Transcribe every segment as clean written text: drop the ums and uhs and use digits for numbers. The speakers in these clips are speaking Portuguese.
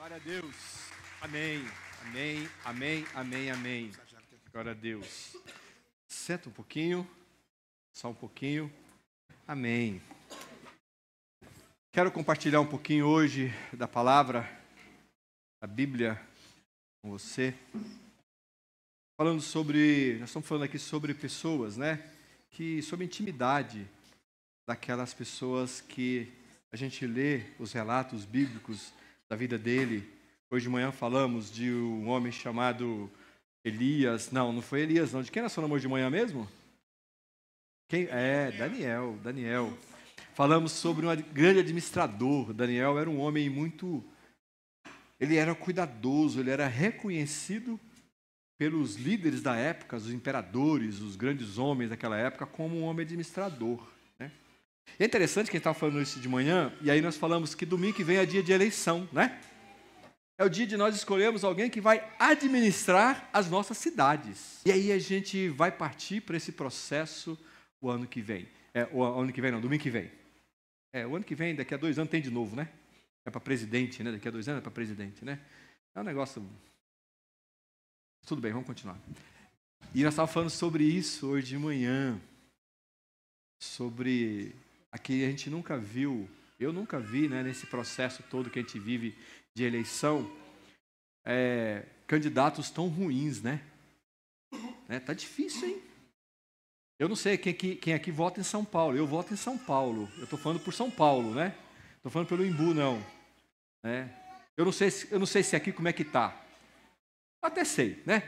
Glória a Deus. Amém. Amém. Amém. Amém. Amém. Glória a Deus. Senta um pouquinho. Só um pouquinho. Amém. Quero compartilhar um pouquinho hoje da palavra, da Bíblia, com você. Nós estamos falando aqui sobre pessoas, né? Sobre intimidade daquelas pessoas que a gente lê os relatos bíblicos da vida dele. Hoje de manhã falamos de um homem chamado Elias. Não foi Elias, não. De quem nós falamos hoje de manhã mesmo? Daniel. Falamos sobre um grande administrador. Daniel era um homem ele era cuidadoso, ele era reconhecido pelos líderes da época, os imperadores, os grandes homens daquela época, como um homem administrador. Né? E é interessante que a gente estava falando isso de manhã, e aí nós falamos que domingo que vem é dia de eleição, né? É o dia de nós escolhermos alguém que vai administrar as nossas cidades. E aí a gente vai partir para esse processo o ano que vem. Domingo que vem. O ano que vem, daqui a 2 anos tem de novo, né? É para presidente, né? Daqui a 2 anos é para presidente, né? É um negócio... Tudo bem, vamos continuar. E nós estávamos falando sobre isso hoje de manhã. Sobre aqui a gente nunca viu, eu nunca vi, né, nesse processo todo que a gente vive de eleição, candidatos tão ruins, né? Tá difícil, hein? Eu não sei quem aqui vota em São Paulo. Eu voto em São Paulo. Eu estou falando por São Paulo, né? Estou falando pelo Imbu, não. Eu não sei se aqui como é que está. Até sei, né?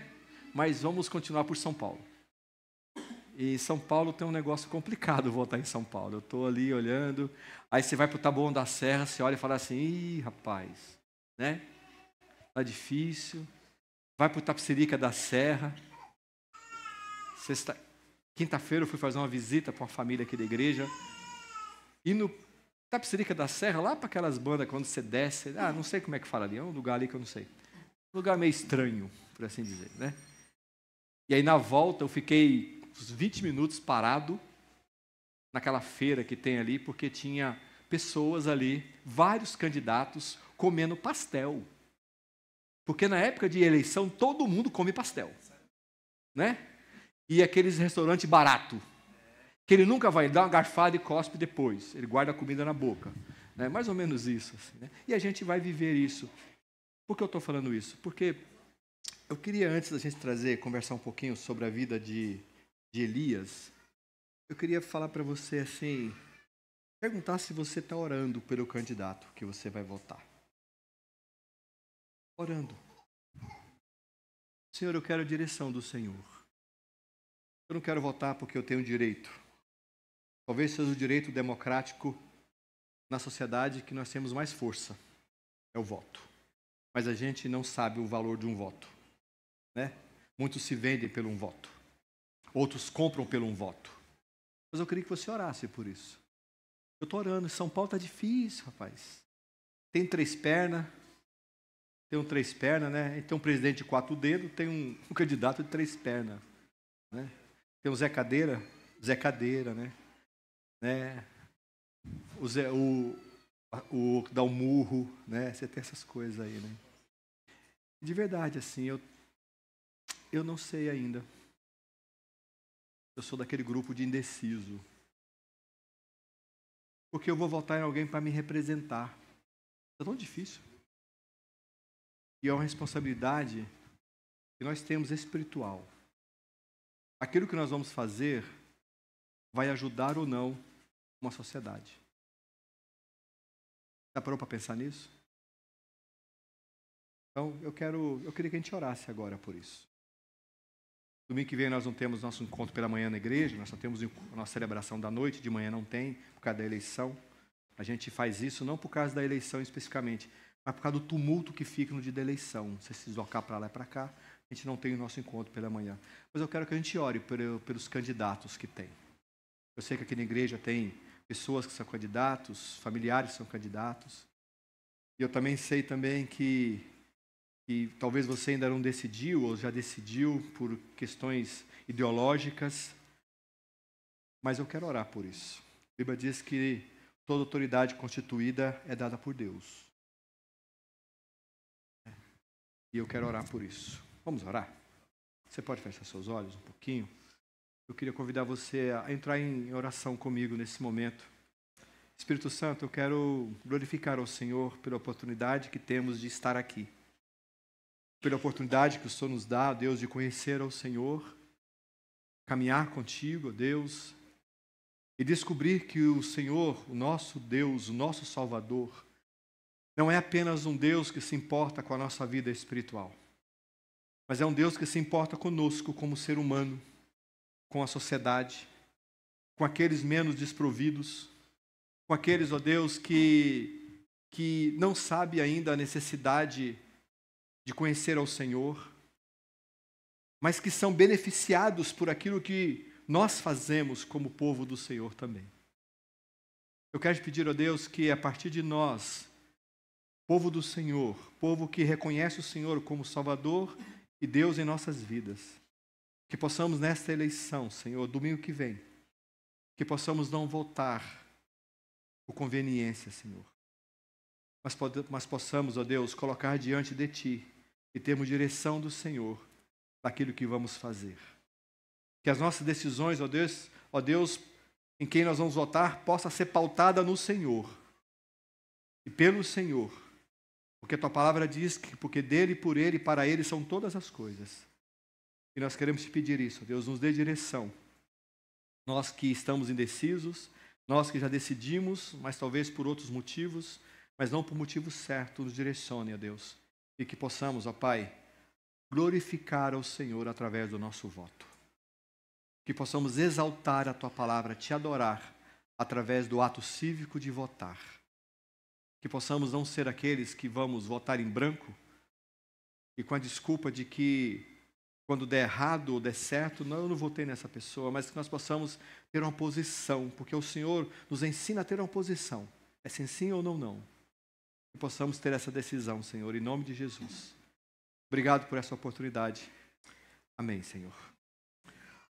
Mas vamos continuar por São Paulo. E São Paulo tem um negócio complicado votar em São Paulo. Eu estou ali olhando, aí você vai para o Taboão da Serra, você olha e fala assim, ih, rapaz, né? Tá difícil. Vai para o Tapicerica da Serra. Quinta-feira eu fui fazer uma visita para uma família aqui da igreja. E no Tapicerica da Serra, lá para aquelas bandas, quando você desce, não sei como é que fala ali, é um lugar ali que eu não sei. Um lugar meio estranho, por assim dizer, né? E aí na volta eu fiquei uns 20 minutos parado naquela feira que tem ali, porque tinha pessoas ali, vários candidatos, comendo pastel. Porque na época de eleição todo mundo come pastel, né? E aqueles restaurantes baratos, que ele nunca vai dar uma garfada e cospe depois, ele guarda a comida na boca. Né? Mais ou menos isso. Assim, né? E a gente vai viver isso. Por que eu estou falando isso? Porque eu queria, antes da gente conversar um pouquinho sobre a vida de Elias, eu queria falar para você assim, perguntar se você está orando pelo candidato que você vai votar. Orando. Senhor, eu quero a direção do Senhor. Eu não quero votar porque eu tenho direito. Talvez seja o direito democrático na sociedade que nós temos mais força. É o voto. Mas a gente não sabe o valor de um voto. Né? Muitos se vendem pelo um voto. Outros compram pelo um voto. Mas eu queria que você orasse por isso. Eu estou orando. São Paulo está difícil, rapaz. Tem 3 pernas. Tem um 3 pernas, né? Tem um presidente de 4 dedos, tem um candidato de 3 pernas. Né? Tem o Zé Cadeira, né? O que dá um murro, né? Você tem essas coisas aí, né? De verdade, assim, eu não sei ainda. Eu sou daquele grupo de indeciso. Porque eu vou votar em alguém para me representar. É tão difícil. E é uma responsabilidade que nós temos espiritual. Aquilo que nós vamos fazer vai ajudar ou não uma sociedade. Já parou para pensar nisso? Então, eu queria que a gente orasse agora por isso. Domingo que vem nós não temos nosso encontro pela manhã na igreja, nós só temos a nossa celebração da noite, de manhã não tem, por causa da eleição. A gente faz isso não por causa da eleição especificamente, mas por causa do tumulto que fica no dia da eleição. Você se deslocar para lá e para cá, a gente não tem o nosso encontro pela manhã. Mas eu quero que a gente ore pelos candidatos que tem. Eu sei que aqui na igreja tem pessoas que são candidatos, familiares que são candidatos. E eu também sei também que talvez você ainda não decidiu ou já decidiu por questões ideológicas, mas eu quero orar por isso. A Bíblia diz que toda autoridade constituída é dada por Deus. E eu quero orar por isso. Vamos orar? Você pode fechar seus olhos um pouquinho? Eu queria convidar você a entrar em oração comigo nesse momento. Espírito Santo, eu quero glorificar ao Senhor pela oportunidade que temos de estar aqui. Pela oportunidade que o Senhor nos dá, Deus, de conhecer ao Senhor, caminhar contigo, Deus, e descobrir que o Senhor, o nosso Deus, o nosso Salvador, não é apenas um Deus que se importa com a nossa vida espiritual, mas é um Deus que se importa conosco como ser humano, com a sociedade, com aqueles menos desprovidos, com aqueles, ó Deus, que não sabe ainda a necessidade de conhecer ao Senhor, mas que são beneficiados por aquilo que nós fazemos como povo do Senhor também. Eu quero te pedir, ó Deus, que a partir de nós, povo do Senhor, povo que reconhece o Senhor como Salvador e Deus em nossas vidas, que possamos nesta eleição, Senhor, domingo que vem, que possamos não votar por conveniência, Senhor, mas possamos, ó Deus, colocar diante de Ti e termos direção do Senhor daquilo que vamos fazer. Que as nossas decisões, ó Deus, em quem nós vamos votar, possa ser pautada no Senhor e pelo Senhor, porque a Tua palavra diz que porque dele, por Ele e para Ele são todas as coisas. E nós queremos te pedir isso, Deus, nos dê direção. Nós que estamos indecisos, nós que já decidimos, mas talvez por outros motivos, mas não por motivo certo, nos direcione, ó Deus. E que possamos, ó Pai, glorificar ao Senhor através do nosso voto. Que possamos exaltar a Tua palavra, Te adorar, através do ato cívico de votar. Que possamos não ser aqueles que vamos votar em branco e com a desculpa de que quando der errado ou der certo, não, eu não votei nessa pessoa, mas que nós possamos ter uma posição, porque o Senhor nos ensina a ter uma posição. É sim ou não. Que possamos ter essa decisão, Senhor, em nome de Jesus. Obrigado por essa oportunidade. Amém, Senhor.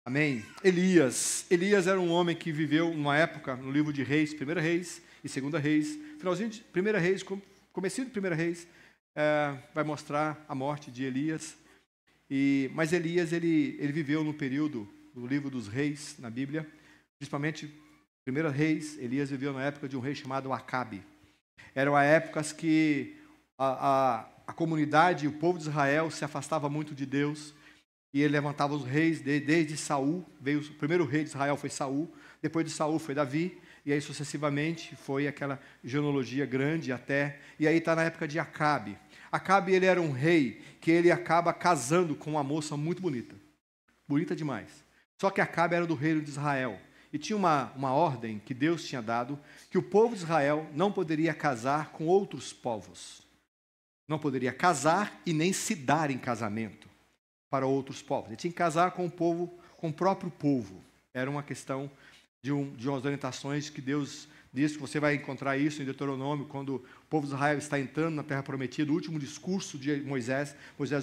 Amém. Elias era um homem que viveu numa época, no livro de Reis, 1 Reis e 2 Reis, finalzinho de 1 Reis, comecinho de 1 Reis, vai mostrar a morte de Elias. Mas Elias, ele viveu no período do livro dos reis, na Bíblia, principalmente 1 Reis. Elias viveu na época de um rei chamado Acabe. Eram épocas que a comunidade, o povo de Israel se afastava muito de Deus, e ele levantava os reis desde Saul. O primeiro rei de Israel foi Saul, depois de Saul foi Davi, e aí sucessivamente foi aquela genealogia grande até, e aí está na época de Acabe. Acabe, ele era um rei que ele acaba casando com uma moça muito bonita. Bonita demais. Só que Acabe era do reino de Israel. E tinha uma ordem que Deus tinha dado, que o povo de Israel não poderia casar com outros povos. Não poderia casar e nem se dar em casamento para outros povos. Ele tinha que casar com o próprio povo. Era uma questão de umas orientações que Deus diz, que você vai encontrar isso em Deuteronômio, quando o povo de Israel está entrando na Terra Prometida, o último discurso de Moisés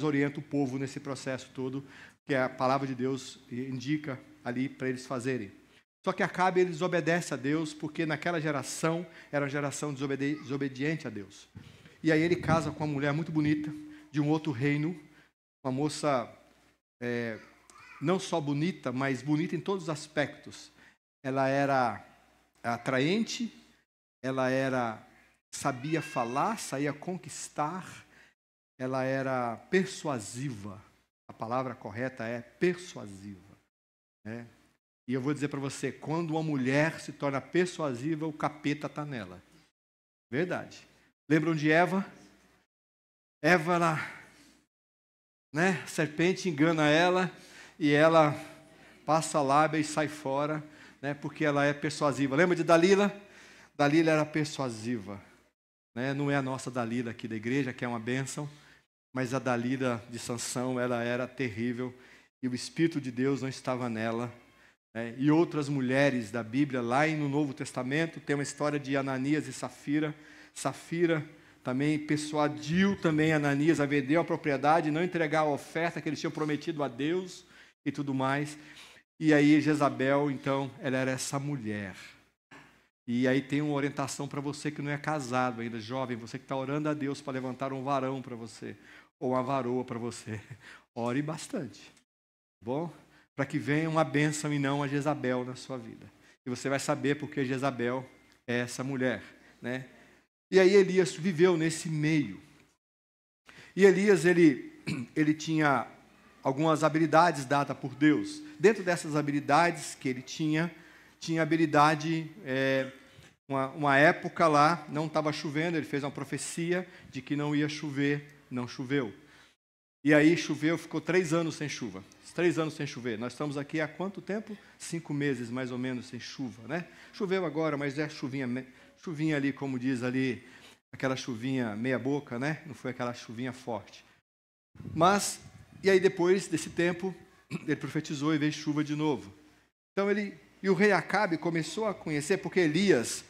orienta o povo nesse processo todo, que a palavra de Deus indica ali para eles fazerem. Só que Acabe, ele desobedece a Deus, porque naquela geração, era uma geração desobediente a Deus. E aí ele casa com uma mulher muito bonita, de um outro reino, uma moça não só bonita, mas bonita em todos os aspectos. Ela era atraente, ela sabia falar, sabia conquistar, ela era persuasiva. A palavra correta é persuasiva. Né? E eu vou dizer para você, quando uma mulher se torna persuasiva, o capeta está nela. Verdade. Lembram de Eva? Eva, a serpente engana ela e ela passa a lábia e sai fora, né, porque ela é persuasiva. Lembra de Dalila? Dalila era persuasiva. Né? Não é a nossa Dalila aqui da igreja, que é uma bênção, mas a Dalila de Sansão, ela era terrível e o Espírito de Deus não estava nela. E outras mulheres da Bíblia, lá no Novo Testamento, tem uma história de Ananias e Safira. Safira também persuadiu também Ananias a vender a propriedade, não entregar a oferta que eles tinham prometido a Deus e tudo mais. E aí Jezabel, então, ela era essa mulher. E aí tem uma orientação para você que não é casado ainda, jovem, você que está orando a Deus para levantar um varão para você, ou uma varoa para você. Ore bastante, tá bom? Para que venha uma bênção e não a Jezabel na sua vida. E você vai saber porque Jezabel é essa mulher, né? E aí Elias viveu nesse meio. E Elias, ele tinha algumas habilidades dadas por Deus. Dentro dessas habilidades que ele tinha habilidade, uma época lá, não estava chovendo, ele fez uma profecia de que não ia chover, não choveu. E aí choveu, ficou 3 anos sem chuva. 3 anos sem chover. Nós estamos aqui há quanto tempo? 5 meses, mais ou menos, sem chuva, né? Choveu agora, mas é chuvinha ali, como diz ali, aquela chuvinha meia boca, né? Não foi aquela chuvinha forte. Mas, e aí depois desse tempo, ele profetizou e veio chuva de novo. Então e o rei Acabe começou a conhecer, porque Elias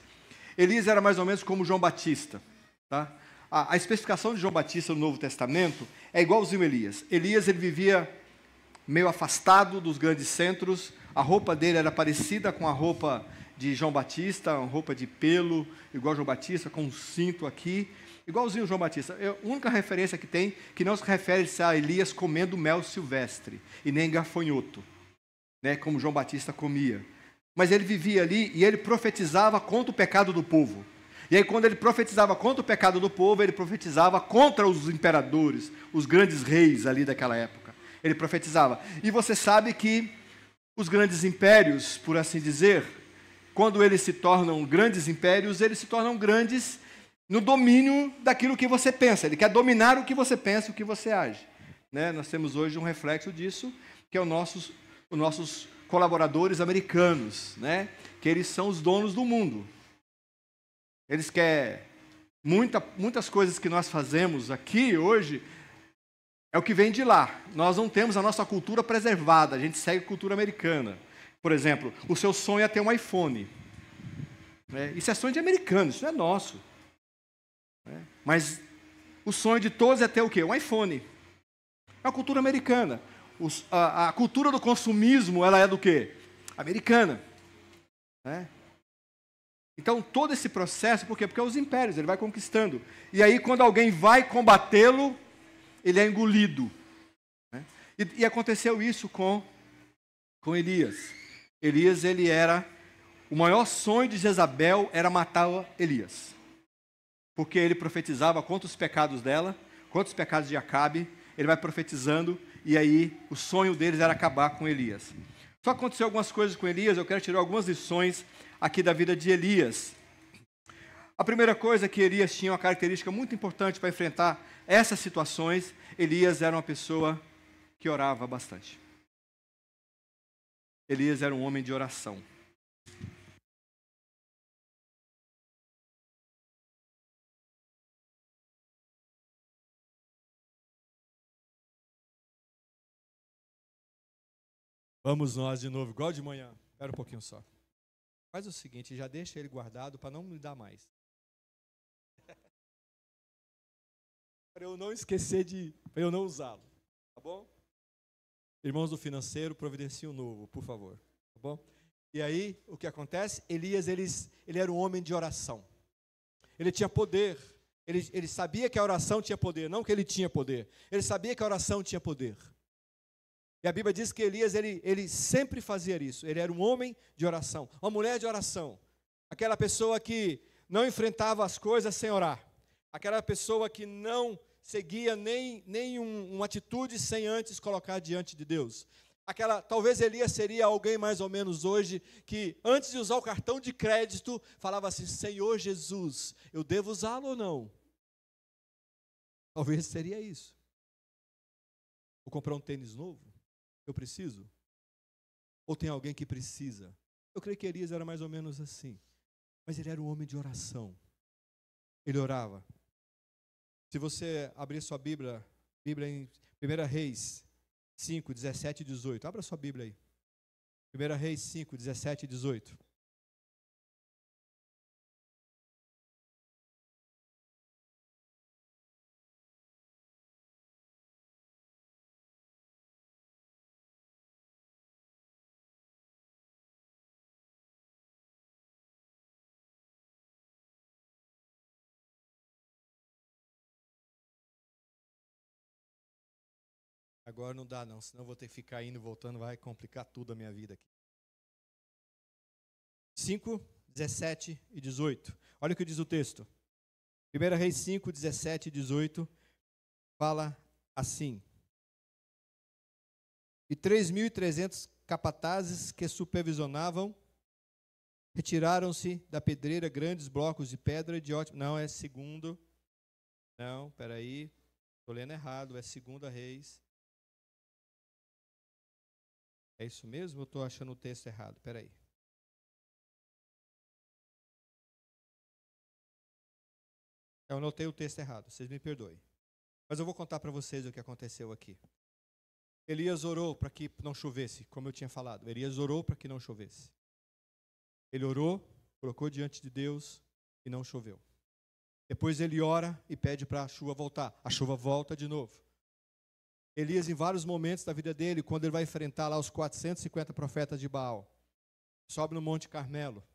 era mais ou menos como João Batista, tá? A especificação de João Batista no Novo Testamento é igualzinho a Elias. Elias, ele vivia meio afastado dos grandes centros, a roupa dele era parecida com a roupa de João Batista, uma roupa de pelo, igual João Batista, com um cinto aqui, igualzinho João Batista. A única referência que tem, que não se refere a Elias comendo mel silvestre, e nem gafanhoto, né, como João Batista comia. Mas ele vivia ali e ele profetizava contra o pecado do povo. E aí, quando ele profetizava contra o pecado do povo, ele profetizava contra os imperadores, os grandes reis ali daquela época. Ele profetizava. E você sabe que os grandes impérios, por assim dizer, quando eles se tornam grandes impérios, eles se tornam grandes no domínio daquilo que você pensa. Ele quer dominar o que você pensa, o que você age, né? Nós temos hoje um reflexo disso, que é os nossos colaboradores americanos, né? Que eles são os donos do mundo. Eles querem muitas coisas que nós fazemos aqui hoje é o que vem de lá. Nós não temos a nossa cultura preservada, a gente segue a cultura americana. Por exemplo, o seu sonho é ter um iPhone, né? Isso é sonho de americano, isso não é nosso, né? Mas o sonho de todos é ter o quê? Um iPhone. É a cultura americana. A cultura do consumismo, ela é do quê? Americana, né? Então, todo esse processo, por quê? Porque é os impérios, ele vai conquistando. E aí, quando alguém vai combatê-lo, ele é engolido, né? E aconteceu isso com Elias. Elias, o maior sonho de Jezabel era matar Elias. Porque ele profetizava contra os pecados dela, contra os pecados de Acabe, ele vai profetizando, e aí o sonho deles era acabar com Elias. Só aconteceu algumas coisas com Elias, eu quero tirar algumas lições aqui da vida de Elias. A primeira coisa é que Elias tinha uma característica muito importante para enfrentar essas situações. Elias era uma pessoa que orava bastante. Elias era um homem de oração. Vamos nós de novo, igual de manhã. Espera um pouquinho só. Faz o seguinte, já deixa ele guardado para não me dar mais. Para eu não esquecer para eu não usá-lo. Tá bom? Irmãos do financeiro, providencie um novo, por favor. Tá bom? E aí, o que acontece? Elias, ele era um homem de oração. Ele tinha poder. Ele sabia que a oração tinha poder, não que ele tinha poder. Ele sabia que a oração tinha poder. E a Bíblia diz que Elias, ele sempre fazia isso. Ele era um homem de oração, uma mulher de oração. Aquela pessoa que não enfrentava as coisas sem orar. Aquela pessoa que não seguia uma atitude sem antes colocar diante de Deus. Talvez Elias seria alguém mais ou menos hoje que antes de usar o cartão de crédito falava assim: Senhor Jesus, eu devo usá-lo ou não? Talvez seria isso. Vou comprar um tênis novo? Eu preciso? Ou tem alguém que precisa? Eu creio que Elias era mais ou menos assim. Mas ele era um homem de oração. Ele orava. Se você abrir sua Bíblia em 1 Reis 5, 17 e 18. Abra sua Bíblia aí. 1 Reis 5, 17 e 18. agora não dá não, senão eu vou ter que ficar indo e voltando, vai complicar tudo a minha vida aqui. 5, 17 e 18. Olha o que diz o texto. 1 Reis 5, 17 e 18 fala assim. E 3.300 capatazes que supervisionavam retiraram-se da pedreira grandes blocos de pedra de ótimo. Não, é segundo. Não, peraí. Estou lendo errado, é 2 Reis. É isso mesmo ou estou achando o texto errado? Peraí. Eu anotei o texto errado, vocês me perdoem. Mas eu vou contar para vocês o que aconteceu aqui. Elias orou para que não chovesse, como eu tinha falado. Elias orou para que não chovesse. Ele orou, colocou diante de Deus e não choveu. Depois ele ora e pede para a chuva voltar. A chuva volta de novo. Elias, em vários momentos da vida dele, quando ele vai enfrentar lá os 450 profetas de Baal, sobe no Monte Carmelo.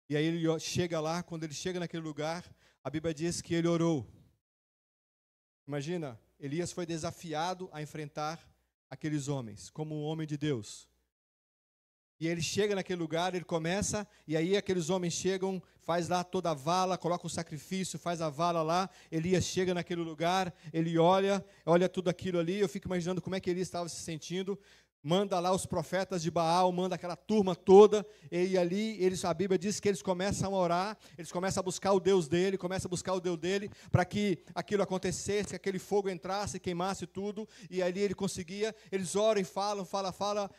E aí ele chega lá, quando ele chega naquele lugar, a Bíblia diz que ele orou. Imagina, Elias foi desafiado a enfrentar aqueles homens, como um homem de Deus. E ele chega naquele lugar, ele começa, e aí aqueles homens chegam, faz lá toda a vala, coloca o sacrifício, faz a vala lá. Elias chega naquele lugar, ele olha tudo aquilo ali. Eu fico imaginando como é que Elias estava se sentindo. Manda lá os profetas de Baal, manda aquela turma toda, e ali a Bíblia diz que eles começam a orar, eles começam a buscar o Deus dele, para que aquilo acontecesse, que aquele fogo entrasse, queimasse tudo, e ali ele conseguia, eles oram e falam,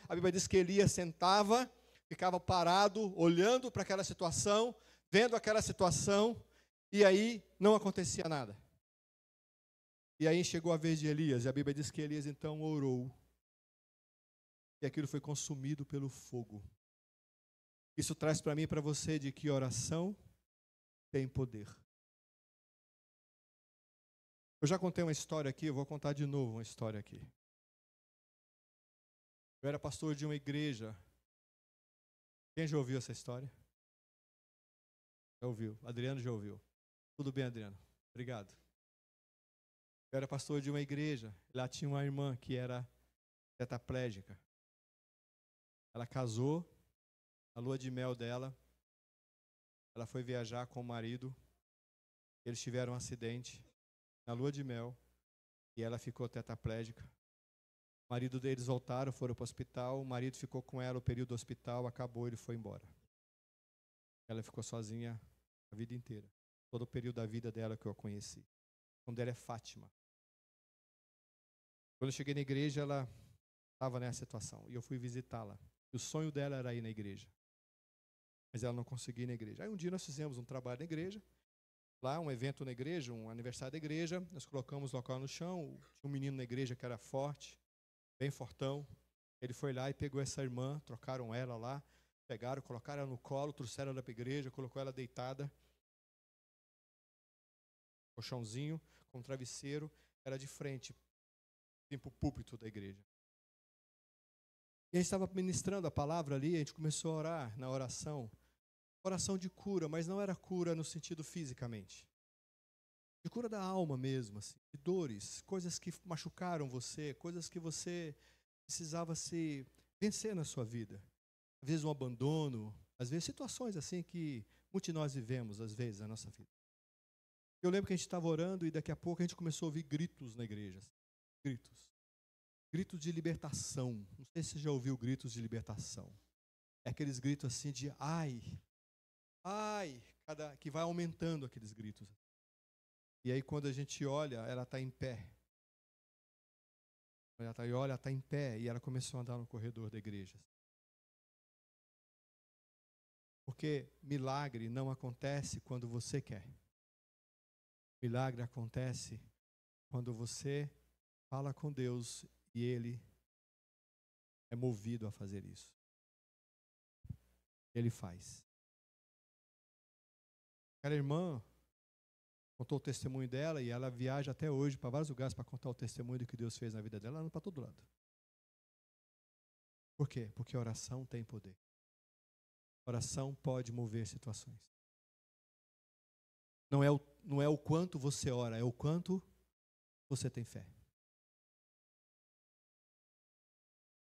a Bíblia diz que Elias sentava, ficava parado, olhando para aquela situação, vendo aquela situação, e aí não acontecia nada. E aí chegou a vez de Elias, e a Bíblia diz que Elias então orou, e aquilo foi consumido pelo fogo. Isso traz para mim e para você de que oração tem poder. Eu já contei uma história aqui, eu vou contar de novo uma história aqui. Eu era pastor de uma igreja. Quem já ouviu essa história? Já ouviu. Adriano já ouviu. Tudo bem, Adriano? Obrigado. Eu era pastor de uma igreja. Lá tinha uma irmã que era tetraplégica. Ela casou, a lua de mel dela, ela foi viajar com o marido, eles tiveram um acidente na lua de mel e ela ficou tetraplégica. O marido deles voltaram, foram para o hospital, o marido ficou com ela o período do hospital, acabou, ele foi embora. Ela ficou sozinha a vida inteira, todo o período da vida dela que eu a conheci. O nome dela é Fátima. Quando eu cheguei na igreja, ela estava nessa situação e eu fui visitá-la. E o sonho dela era ir na igreja, mas ela não conseguia ir na igreja. Aí um dia nós fizemos um trabalho na igreja, lá um evento na igreja, um aniversário da igreja, nós colocamos o local no chão, tinha um menino na igreja que era forte, bem fortão, ele foi lá e pegou essa irmã, trocaram ela lá, pegaram, colocaram ela no colo, trouxeram ela para a igreja, colocou ela deitada, colchãozinho, com um travesseiro, era de frente, para o púlpito da igreja. E a gente estava ministrando a palavra ali, a gente começou a orar na oração de cura, mas não era cura no sentido fisicamente. De cura da alma mesmo, assim, de dores, coisas que machucaram você, coisas que você precisava se vencer na sua vida. Às vezes um abandono, às vezes situações assim que muitos de nós vivemos, às vezes, na nossa vida. Eu lembro que a gente estava orando e daqui a pouco a gente começou a ouvir gritos na igreja. Gritos. Gritos de libertação. Não sei se você já ouviu gritos de libertação. É aqueles gritos assim de ai, que vai aumentando aqueles gritos. E aí quando a gente olha, ela está em pé. Ela está em pé e ela começou a andar no corredor da igreja. Porque milagre não acontece quando você quer. Milagre acontece quando você fala com Deus e Ele é movido a fazer isso. Ele faz. Aquela irmã contou o testemunho dela e ela viaja até hoje para vários lugares para contar o testemunho do que Deus fez na vida dela, ela anda para todo lado. Por quê? Porque a oração tem poder. A oração pode mover situações. Não é o quanto você ora, é o quanto você tem fé.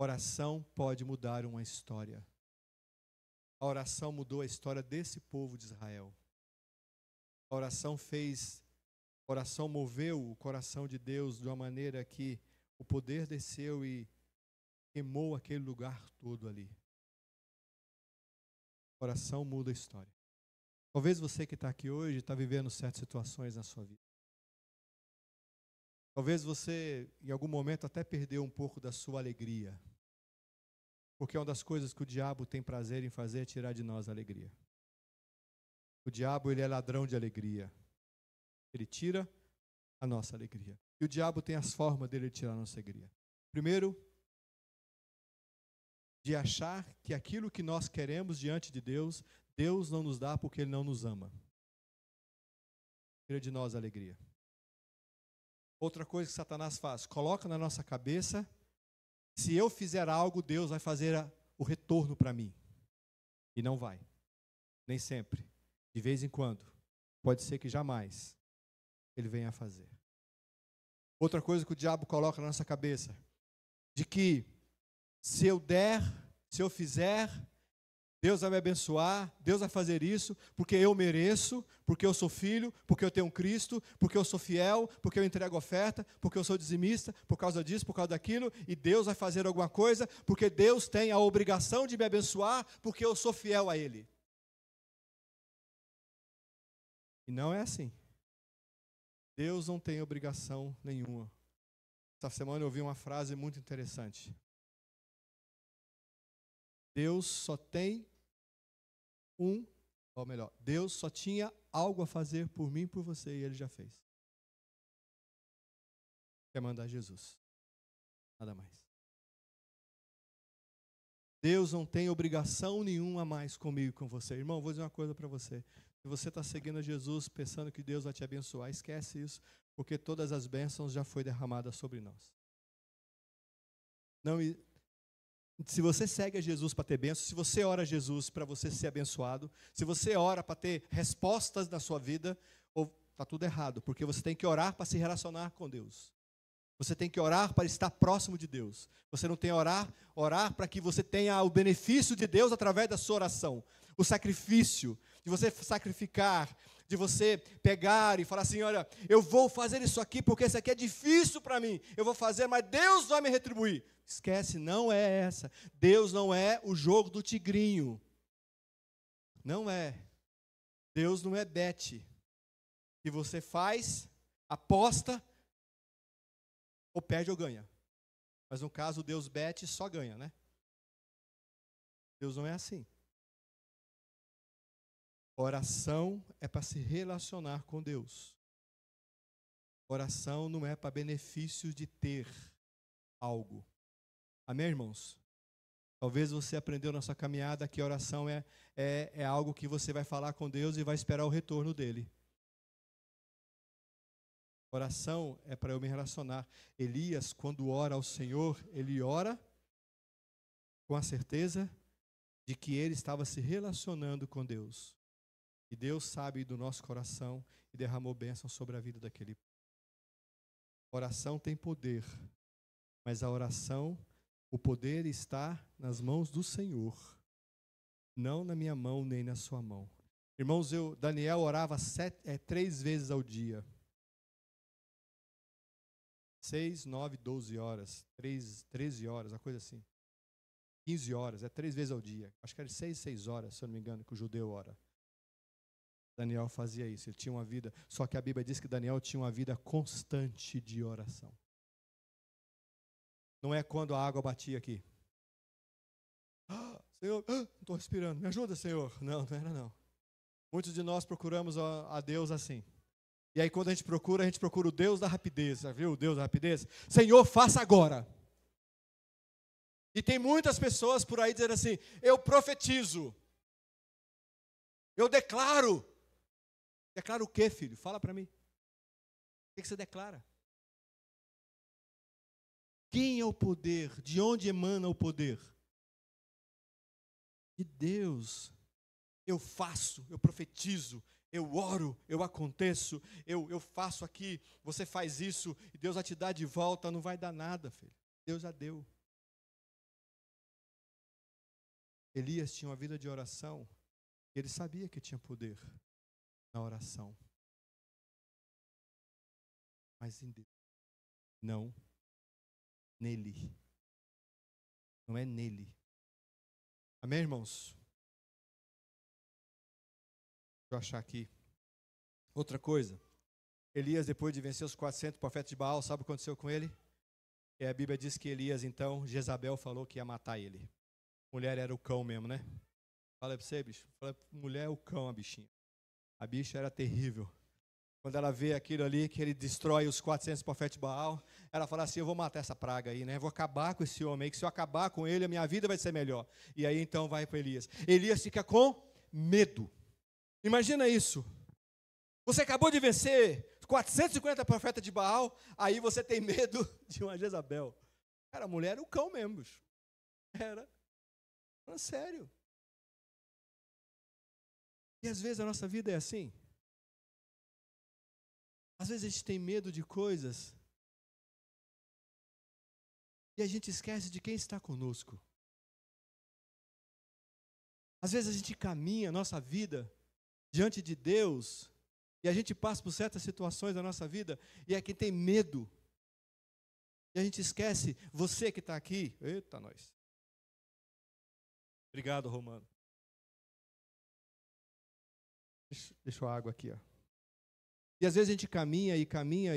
Oração pode mudar uma história. A oração mudou a história desse povo de Israel. A oração moveu o coração de Deus de uma maneira que o poder desceu e queimou aquele lugar todo ali. A oração muda a história. Talvez você que está aqui hoje está vivendo certas situações na sua vida. Talvez você, em algum momento, até perdeu um pouco da sua alegria. Porque uma das coisas que o diabo tem prazer em fazer é tirar de nós a alegria. O diabo, ele é ladrão de alegria. Ele tira a nossa alegria. E o diabo tem as formas dele de tirar a nossa alegria. Primeiro, de achar que aquilo que nós queremos diante de Deus, Deus não nos dá porque Ele não nos ama. Tira de nós a alegria. Outra coisa que Satanás faz, coloca na nossa cabeça, se eu fizer algo, Deus vai fazer o retorno para mim. E não vai. Nem sempre. De vez em quando. Pode ser que jamais Ele venha a fazer. Outra coisa que o diabo coloca na nossa cabeça, de que se eu der, se eu fizer, Deus vai me abençoar, Deus vai fazer isso, porque eu mereço, porque eu sou filho, porque eu tenho um Cristo, porque eu sou fiel, porque eu entrego oferta, porque eu sou dizimista, por causa disso, por causa daquilo, e Deus vai fazer alguma coisa, porque Deus tem a obrigação de me abençoar, porque eu sou fiel a Ele. E não é assim. Deus não tem obrigação nenhuma. Essa semana eu ouvi uma frase muito interessante. Deus só tem Deus só tinha algo a fazer por mim e por você, e Ele já fez. Quer mandar Jesus. Nada mais. Deus não tem obrigação nenhuma a mais comigo e com você. Irmão, vou dizer uma coisa para você. Se você está seguindo a Jesus pensando que Deus vai te abençoar, esquece isso, porque todas as bênçãos já foram derramadas sobre nós. Não, se você segue a Jesus para ter bênção, se você ora a Jesus para você ser abençoado, se você ora para ter respostas na sua vida, está tudo errado, porque você tem que orar para se relacionar com Deus. Você tem que orar para estar próximo de Deus. Você não tem orar para que você tenha o benefício de Deus através da sua oração. O sacrifício, de você sacrificar, de você pegar e falar assim, olha, eu vou fazer isso aqui porque isso aqui é difícil para mim. Eu vou fazer, mas Deus vai me retribuir. Esquece, não é essa. Deus não é o jogo do tigrinho. Não é. Deus não é bet. Que você faz, aposta, ou perde ou ganha. Mas no caso, Deus bet só ganha, né? Deus não é assim. Oração é para se relacionar com Deus. Oração não é para benefício de ter algo. Amém, irmãos? Talvez você aprendeu na sua caminhada que a oração é algo que você vai falar com Deus e vai esperar o retorno dele. Oração é para eu me relacionar. Elias, quando ora ao Senhor, ele ora com a certeza de que ele estava se relacionando com Deus. E Deus sabe do nosso coração e derramou bênção sobre a vida daquele povo. Oração tem poder, mas a oração, o poder está nas mãos do Senhor, não na minha mão nem na sua mão. Irmãos, Daniel orava 3 vezes ao dia. 6, 9, 12 horas, 13 horas, uma coisa assim. 15 horas, 3 vezes ao dia. Acho que era 6 horas, se eu não me engano, que o judeu ora. Daniel fazia isso, ele tinha uma vida, só que a Bíblia diz que Daniel tinha uma vida constante de oração. Não é quando a água batia aqui. Senhor, não estou respirando, me ajuda, Senhor. Não era não. Muitos de nós procuramos a Deus assim. E aí quando a gente procura o Deus da rapidez. Já viu o Deus da rapidez? Senhor, faça agora. E tem muitas pessoas por aí dizendo assim, eu profetizo. Eu declaro. Declara o quê, filho? Fala para mim. O que você declara? Quem é o poder? De onde emana o poder? De Deus. Eu faço, eu profetizo, eu oro, eu aconteço, eu faço aqui, você faz isso, e Deus vai te dar de volta, não vai dar nada, filho. Deus já deu. Elias tinha uma vida de oração. Ele sabia que tinha poder na oração. Mas em Deus, não nele. Não é nele. Amém, irmãos? Deixa eu achar aqui. Outra coisa. Elias, depois de vencer os 400 profetas de Baal, sabe o que aconteceu com ele? A Bíblia diz que Elias, então, Jezabel falou que ia matar ele. Mulher era o cão mesmo, né? Fala pra você, bicho. Fala, mulher é o cão, a bichinha. A bicha era terrível. Quando ela vê aquilo ali, que ele destrói os 400 profetas de Baal, ela fala assim, eu vou matar essa praga aí, né? Eu vou acabar com esse homem aí, que se eu acabar com ele, a minha vida vai ser melhor. E aí, então, vai para Elias. Elias fica com medo. Imagina isso. Você acabou de vencer 450 profetas de Baal, aí você tem medo de uma Jezabel. Cara, a mulher era o cão mesmo, bicho. Era. Sério. E às vezes a nossa vida é assim. Às vezes a gente tem medo de coisas e a gente esquece de quem está conosco. Às vezes a gente caminha a nossa vida diante de Deus e a gente passa por certas situações da nossa vida e é quem tem medo. E a gente esquece, você que está aqui, eita nós. Obrigado, Romano. Deixa a água aqui, ó. E às vezes a gente caminha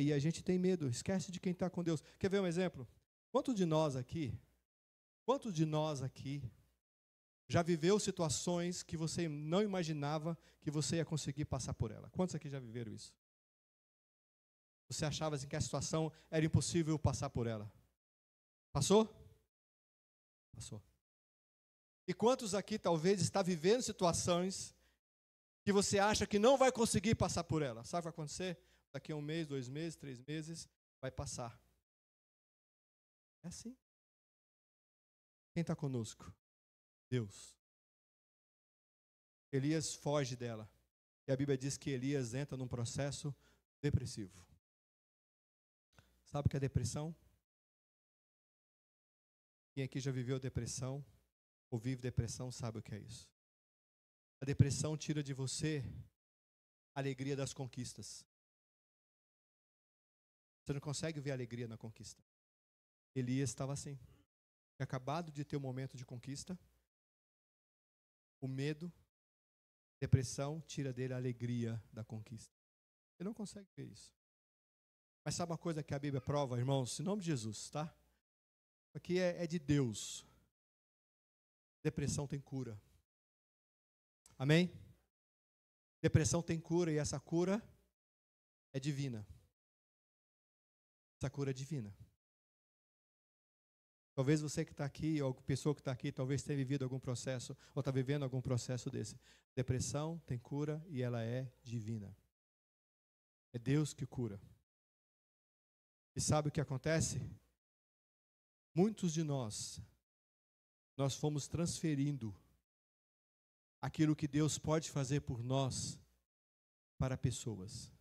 e a gente tem medo, esquece de quem está com Deus. Quer ver um exemplo? Quantos de nós aqui já viveu situações que você não imaginava que você ia conseguir passar por ela? Quantos aqui já viveram isso? Você achava assim, que a situação era impossível passar por ela? Passou? Passou. E quantos aqui talvez está vivendo situações que você acha que não vai conseguir passar por ela? Sabe o que vai acontecer? Daqui a 1 mês, 2 meses, 3 meses, vai passar. É assim. Quem está conosco? Deus. Elias foge dela. E a Bíblia diz que Elias entra num processo depressivo. Sabe o que é depressão? Quem aqui já viveu depressão, ou vive depressão, sabe o que é isso. A depressão tira de você a alegria das conquistas. Você não consegue ver a alegria na conquista. Elias estava assim. Tinha acabado de ter um momento de conquista. O medo, depressão, tira dele a alegria da conquista. Ele não consegue ver isso. Mas sabe uma coisa que a Bíblia prova, irmãos? Em nome de Jesus, tá? Aqui é de Deus. Depressão tem cura. Amém? Depressão tem cura e essa cura é divina. Essa cura é divina. Talvez você que está aqui, ou a pessoa que está aqui, talvez tenha vivido algum processo, ou está vivendo algum processo desse. Depressão tem cura e ela é divina. É Deus que cura. E sabe o que acontece? Muitos de nós fomos transferindo aquilo que Deus pode fazer por nós para pessoas.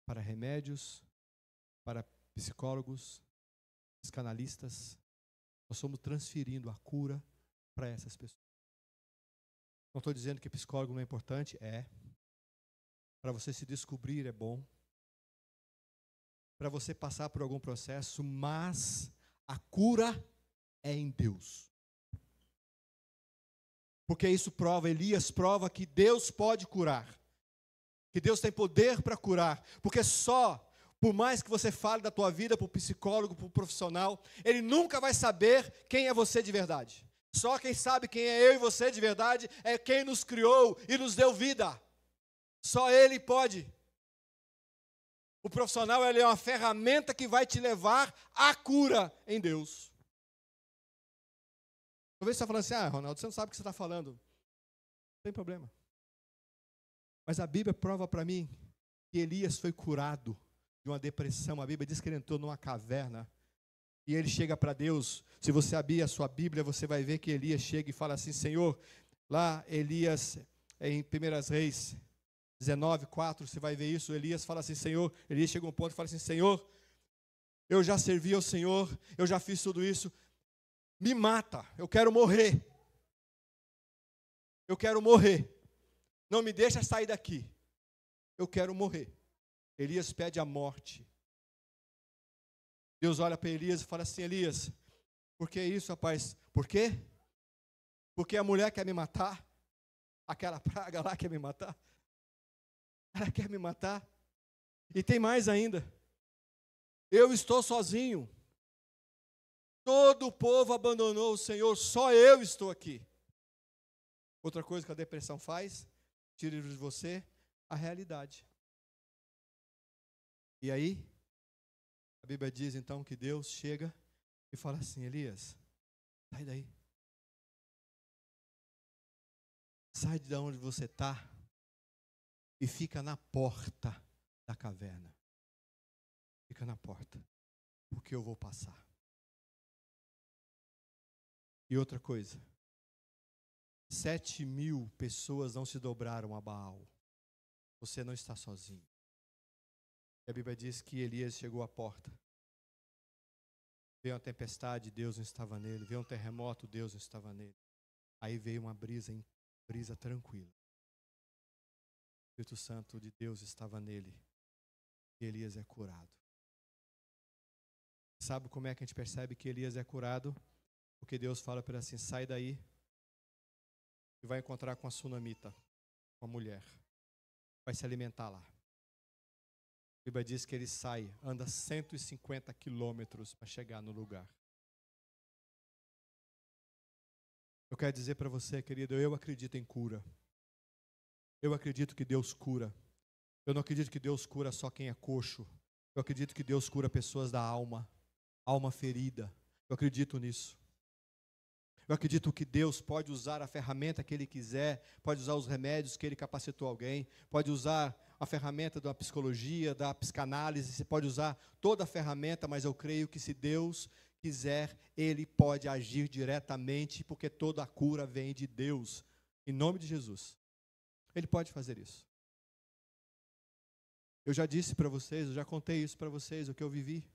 Para remédios, para psicólogos, psicanalistas. Nós estamos transferindo a cura para essas pessoas. Não estou dizendo que psicólogo não é importante, é. Para você se descobrir é bom. Para você passar por algum processo, mas a cura é em Deus. Porque isso prova, Elias prova que Deus pode curar. Que Deus tem poder para curar. Porque só, por mais que você fale da tua vida para o psicólogo, para o profissional, ele nunca vai saber quem é você de verdade. Só quem sabe quem é eu e você de verdade é quem nos criou e nos deu vida. Só Ele pode. O profissional, ele é uma ferramenta que vai te levar à cura em Deus. Talvez você está falando assim, Ronaldo, você não sabe o que você está falando. Não tem problema. Mas a Bíblia prova para mim que Elias foi curado de uma depressão. A Bíblia diz que ele entrou numa caverna e ele chega para Deus. Se você abrir a sua Bíblia, você vai ver que Elias chega e fala assim, Senhor, lá Elias, em 1 Reis 19:4, você vai ver isso, Elias fala assim, Senhor, Elias chega a um ponto e fala assim, Senhor, eu já servi ao Senhor, eu já fiz tudo isso, Me mata, eu quero morrer. Eu quero morrer. Não me deixa sair daqui. Eu quero morrer. Elias pede a morte. Deus olha para Elias e fala assim: Elias, por que isso, rapaz? Por quê? Porque a mulher quer me matar? Aquela praga lá quer me matar? Ela quer me matar? E tem mais ainda. Eu estou sozinho. Todo o povo abandonou o Senhor, só eu estou aqui. Outra coisa que a depressão faz, tira de você a realidade. E aí, a Bíblia diz então que Deus chega e fala assim: Elias, sai daí. Sai de onde você está e fica na porta da caverna. Fica na porta, porque eu vou passar. E outra coisa, 7.000 pessoas não se dobraram a Baal. Você não está sozinho. E a Bíblia diz que Elias chegou à porta. Veio uma tempestade, Deus não estava nele. Veio um terremoto, Deus não estava nele. Aí veio uma brisa tranquila. O Espírito Santo de Deus estava nele. E Elias é curado. Sabe como é que a gente percebe que Elias é curado? Porque Deus fala para ele assim: sai daí e vai encontrar com a sunamita, com a mulher. Vai se alimentar lá. A Bíblia diz que ele sai, anda 150 quilômetros para chegar no lugar. Eu quero dizer para você, querido, eu acredito em cura. Eu acredito que Deus cura. Eu não acredito que Deus cura só quem é coxo. Eu acredito que Deus cura pessoas da alma, alma ferida. Eu acredito nisso. Eu acredito que Deus pode usar a ferramenta que Ele quiser, pode usar os remédios que Ele capacitou alguém, pode usar a ferramenta da psicologia, da psicanálise, você pode usar toda a ferramenta, mas eu creio que se Deus quiser, Ele pode agir diretamente, porque toda a cura vem de Deus, em nome de Jesus. Ele pode fazer isso. Eu já disse para vocês, eu já contei isso para vocês, o que eu vivi.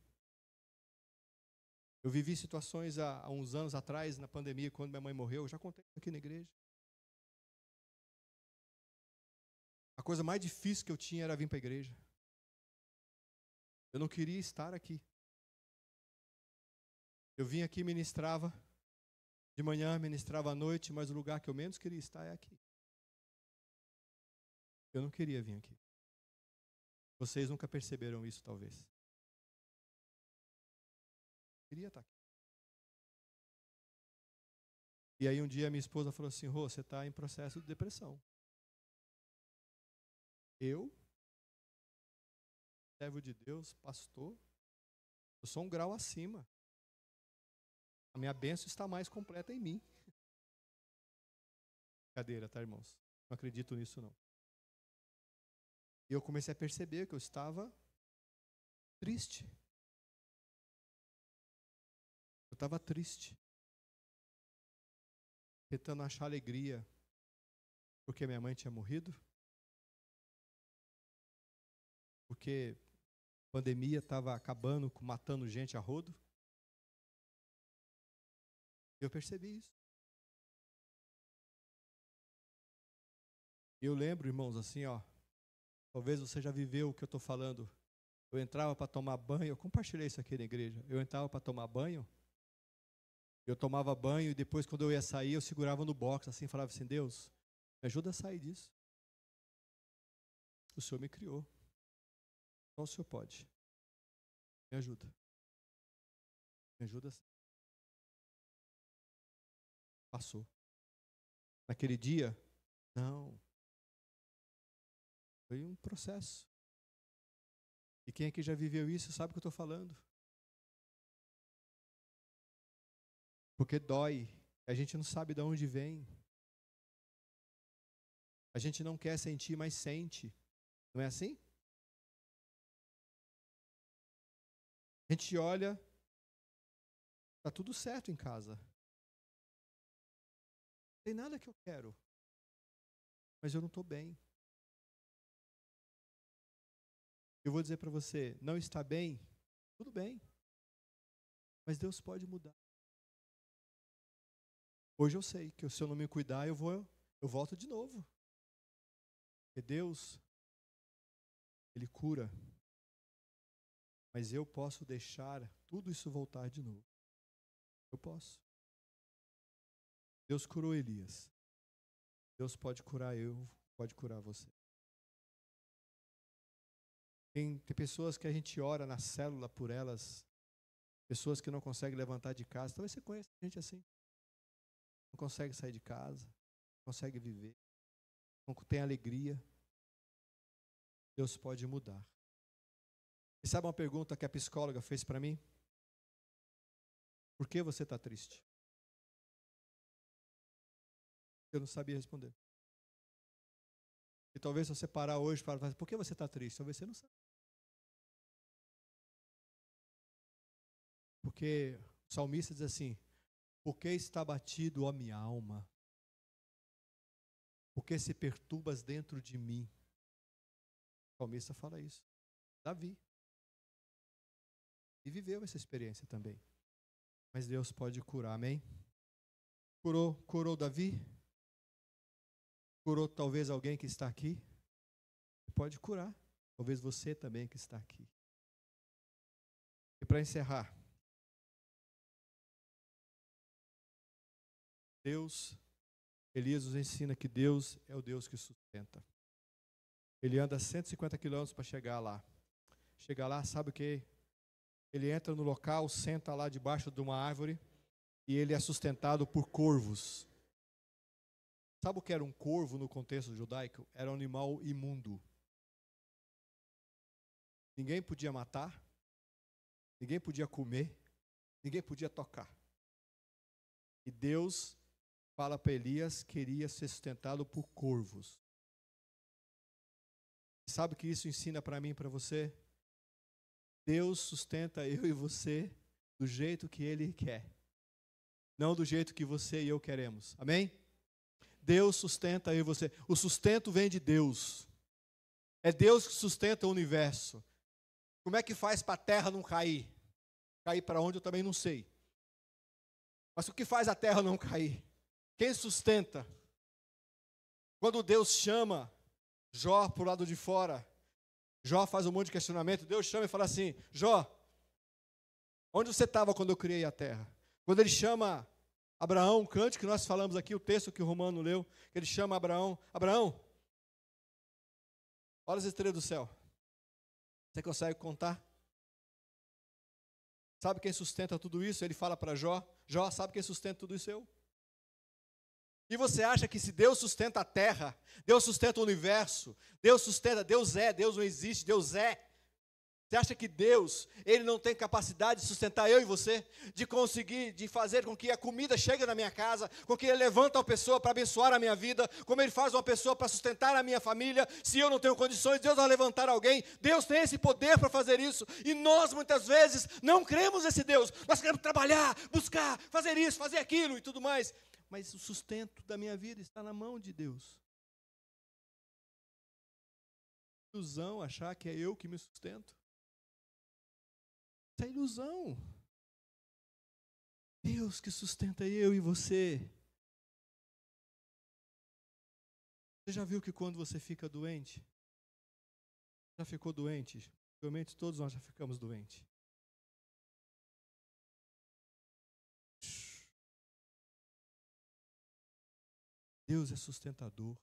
Eu vivi situações há uns anos atrás, na pandemia, quando minha mãe morreu. Eu já contei aqui na igreja. A coisa mais difícil que eu tinha era vir para a igreja. Eu não queria estar aqui. Eu vim aqui e ministrava de manhã, ministrava à noite, mas o lugar que eu menos queria estar é aqui. Eu não queria vir aqui. Vocês nunca perceberam isso, talvez. Eu queria estar aqui. E aí um dia minha esposa falou assim: Rô, você está em processo de depressão. Eu, servo de Deus, pastor, eu sou um grau acima. A minha bênção está mais completa em mim. Brincadeira, tá, irmãos? Não acredito nisso, não. E eu comecei a perceber que eu estava triste. Eu estava triste. Tentando achar alegria porque minha mãe tinha morrido. Porque a pandemia estava acabando, matando gente a rodo. Eu percebi isso. E eu lembro, irmãos, assim, ó, talvez você já viveu o que eu estou falando. Eu entrava para tomar banho, eu compartilhei isso aqui na igreja. Eu entrava para tomar banho, eu tomava banho e depois, quando eu ia sair, eu segurava no box, assim, falava assim: Deus, me ajuda a sair disso. O Senhor me criou. Só o Senhor pode. Me ajuda. Me ajuda a sair. Passou. Naquele dia, não. Foi um processo. E quem aqui já viveu isso sabe o que eu estou falando. Porque dói. A gente não sabe de onde vem. A gente não quer sentir, mas sente. Não é assim? A gente olha, está tudo certo em casa. Não tem nada que eu quero. Mas eu não estou bem. Eu vou dizer para você, não está bem? Tudo bem. Mas Deus pode mudar. Hoje eu sei que se eu não me cuidar, eu volto de novo. Porque Deus, Ele cura. Mas eu posso deixar tudo isso voltar de novo. Eu posso. Deus curou Elias. Deus pode curar pode curar você. Tem pessoas que a gente ora na célula por elas, pessoas que não conseguem levantar de casa. Talvez você conheça gente assim. Não consegue sair de casa, não consegue viver, não tem alegria. Deus pode mudar. E sabe uma pergunta que a psicóloga fez para mim? Por que você está triste? Eu não sabia responder. E talvez se você parar hoje para falar, por que você está triste? Talvez você não saiba. Porque o salmista diz assim, por que está batido a minha alma? Por que se perturbas dentro de mim? O salmista fala isso. Davi. E viveu essa experiência também. Mas Deus pode curar, amém? Curou Davi? Curou talvez alguém que está aqui? Pode curar. Talvez você também que está aqui. E para encerrar, Elias nos ensina que Deus é o Deus que sustenta. Ele anda 150 quilômetros para chegar lá. Chega lá, sabe o que? Ele entra no local, senta lá debaixo de uma árvore e ele é sustentado por corvos. Sabe o que era um corvo no contexto judaico? Era um animal imundo. Ninguém podia matar, ninguém podia comer, ninguém podia tocar. E Deus fala para Elias que queria ser sustentado por corvos. Sabe o que isso ensina para mim e para você? Deus sustenta eu e você do jeito que Ele quer. Não do jeito que você e eu queremos. Amém? Deus sustenta eu e você. O sustento vem de Deus. É Deus que sustenta o universo. Como é que faz para a terra não cair? Cair para onde eu também não sei. Mas o que faz a terra não cair? Quem sustenta? Quando Deus chama Jó para o lado de fora, Jó faz um monte de questionamento, Deus chama e fala assim, Jó, onde você estava quando eu criei a terra? Quando ele chama Abraão, um cântico que nós falamos aqui, o texto que o Romano leu, que ele chama Abraão, olha as estrelas do céu. Você consegue contar? Sabe quem sustenta tudo isso? Ele fala para Jó, sabe quem sustenta tudo isso? Eu. E você acha que se Deus sustenta a terra, Deus sustenta o universo, Deus não existe, Deus é. Você acha que Deus, Ele não tem capacidade de sustentar eu e você? De conseguir, de fazer com que a comida chegue na minha casa, com que Ele levanta uma pessoa para abençoar a minha vida, como Ele faz uma pessoa para sustentar a minha família. Se eu não tenho condições, Deus vai levantar alguém. Deus tem esse poder para fazer isso. E nós, muitas vezes, não cremos nesse Deus. Nós queremos trabalhar, buscar, fazer isso, fazer aquilo e tudo mais. Mas o sustento da minha vida está na mão de Deus. Ilusão achar que é eu que me sustento. Isso é ilusão. Deus que sustenta eu e você. Você já viu que quando você fica doente? Já ficou doente? Provavelmente todos nós já ficamos doentes. Deus é sustentador.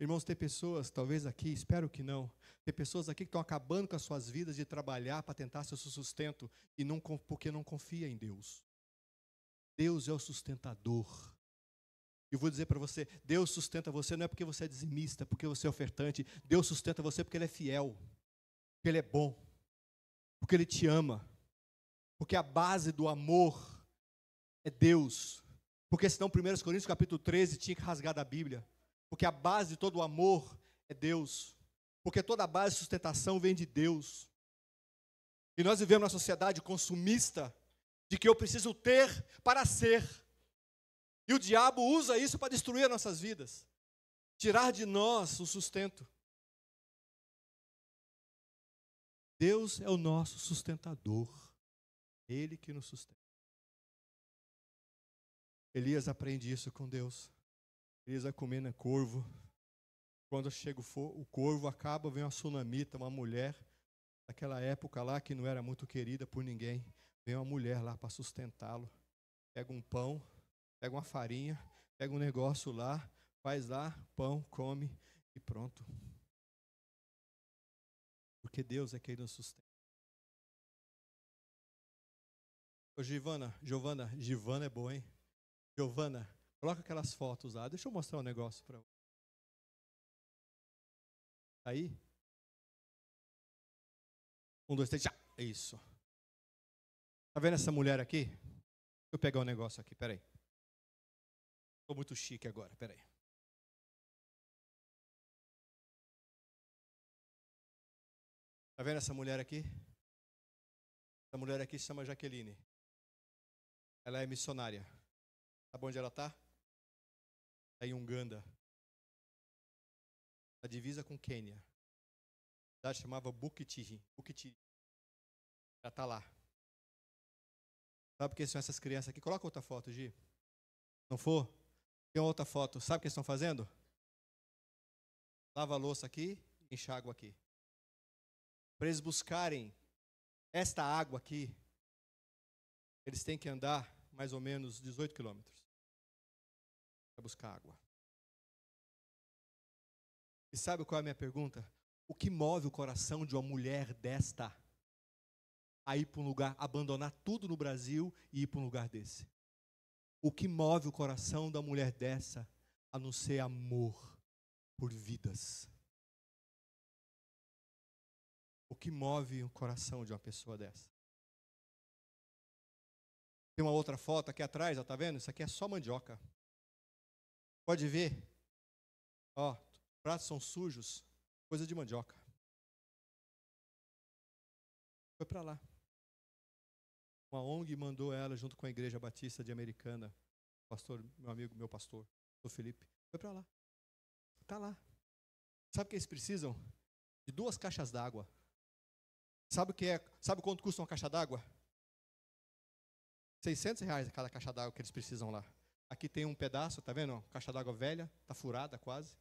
Irmãos, tem pessoas, talvez aqui, espero que não, tem pessoas aqui que estão acabando com as suas vidas de trabalhar para tentar seu sustento e não, porque não confia em Deus. Deus é o sustentador. Eu vou dizer para você, Deus sustenta você não é porque você é dizimista, porque você é ofertante. Deus sustenta você porque Ele é fiel, porque Ele é bom, porque Ele te ama, porque a base do amor é Deus. Porque senão 1 Coríntios capítulo 13 tinha que rasgar da Bíblia. Porque a base de todo o amor é Deus. Porque toda a base de sustentação vem de Deus. E nós vivemos numa sociedade consumista, de que eu preciso ter para ser. E o diabo usa isso para destruir as nossas vidas. Tirar de nós o sustento. Deus é o nosso sustentador. Ele que nos sustenta. Elias aprende isso com Deus. Elias vai comendo corvo. Quando chega o corvo, acaba, vem uma sunamita, uma mulher, naquela época lá que não era muito querida por ninguém. Vem uma mulher lá para sustentá-lo. Pega um pão, pega uma farinha, pega um negócio lá, faz lá, pão, come e pronto. Porque Deus é quem nos sustenta. Ô Giovana é boa, hein? Giovana, coloca aquelas fotos lá. Deixa eu mostrar um negócio para você. Aí? 1, 2, 3, já. Isso. Tá vendo essa mulher aqui? Deixa eu pegar um negócio aqui, peraí. Estou muito chique agora, peraí. Tá vendo essa mulher aqui? Essa mulher aqui se chama Jaqueline. Ela é missionária. Sabe onde ela está? Está em Uganda. A divisa com Quênia. A cidade chamava Bukitiri. Ela está lá. Sabe quem são essas crianças aqui? Coloca outra foto, Gi. Não for? Tem outra foto. Sabe o que eles estão fazendo? Lava a louça aqui, enxágua aqui. Para eles buscarem esta água aqui, eles têm que andar mais ou menos 18 quilômetros para buscar água. E sabe qual é a minha pergunta? O que move o coração de uma mulher desta a ir para um lugar, abandonar tudo no Brasil e ir para um lugar desse? O que move o coração da mulher dessa a não ser amor por vidas? O que move o coração de uma pessoa dessa? Tem uma outra foto aqui atrás, ó, tá vendo? Isso aqui é só mandioca. Pode ver? Ó, os pratos são sujos, coisa de mandioca. Foi para lá. Uma ONG mandou ela junto com a Igreja Batista de Americana. Pastor, meu amigo, meu pastor, o Felipe. Foi para lá. Está lá. Sabe o que eles precisam? De 2 caixas d'água. Sabe o que é? Sabe quanto custa uma caixa d'água? R$600 cada caixa d'água que eles precisam lá. Aqui tem um pedaço, tá vendo? Caixa d'água velha, tá furada quase.